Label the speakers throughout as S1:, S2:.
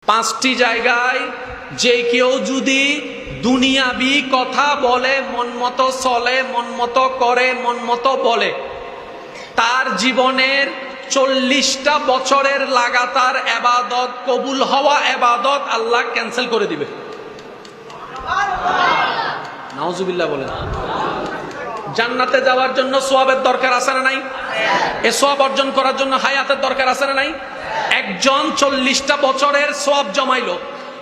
S1: পাঁচটি জায়গায় যে কেউ যদি দুনিয়াবি কথা বলে, মন মতো চলে, মন মতো করে, মন মতো বলে, তার জীবনের 40টা বছরের লাগাতার ইবাদত, কবুল হওয়া ইবাদত আল্লাহ ক্যান্সেল করে দিবে। নাউজুবিল্লাহ বলেন। জান্নাতে যাওয়ার জন্য সওয়াবের দরকার আছে না নাই? এই সওয়াব অর্জন করার জন্য হায়াতের দরকার আছে না নাই? একজন 40টা বছরের সওয়াব জমাইলো,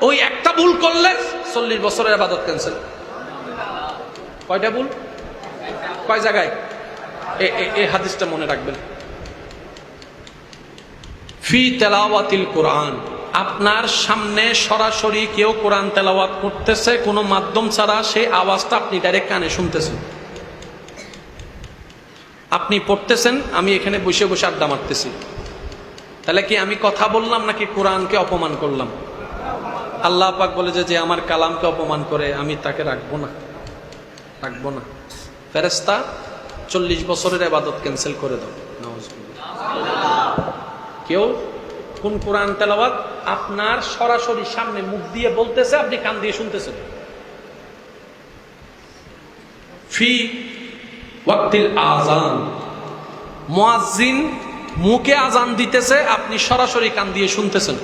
S1: ওই একটা ভুল করলে 40 বছরের ইবাদত ক্যান্সেল। কয়টা ভুল? কয় জায়গায়? এই হাদিসটা মনে রাখবেন। ফি তেলাওয়াতিল কোরআন, আপনার সামনে সরাসরি কেউ কোরআন তেলাওয়াত করতেছে, কোনো মাধ্যম ছাড়া, সেই আওয়াজটা আপনি ডাইরেক্ট কানে শুনতেছেন। আপনি পড়তেছেন, আমি এখানে বসে বসে আড্ডা মারতেছি, তাহলে কি আমি কথা বললাম নাকি কোরআনকে অপমান করলাম? আল্লাহ পাক বলে যে আমার কালামকে অপমান করে আমি তাকে রাখবো না, রাখবো না। ফেরেশতা 40 বছরের ইবাদত ক্যান্সেল করে দাও। কেউ কোন কোরআন তেলাওয়াত আপনার সরাসরি সামনে মুখ দিয়ে বলতেছে, আপনি কান দিয়ে শুনতেছেন। ফি ওয়াক্তিল আযান, মুয়াজ্জিন মুখে আযান দিতেছে, আপনি সরাসরি কান দিয়ে শুনতেছেন।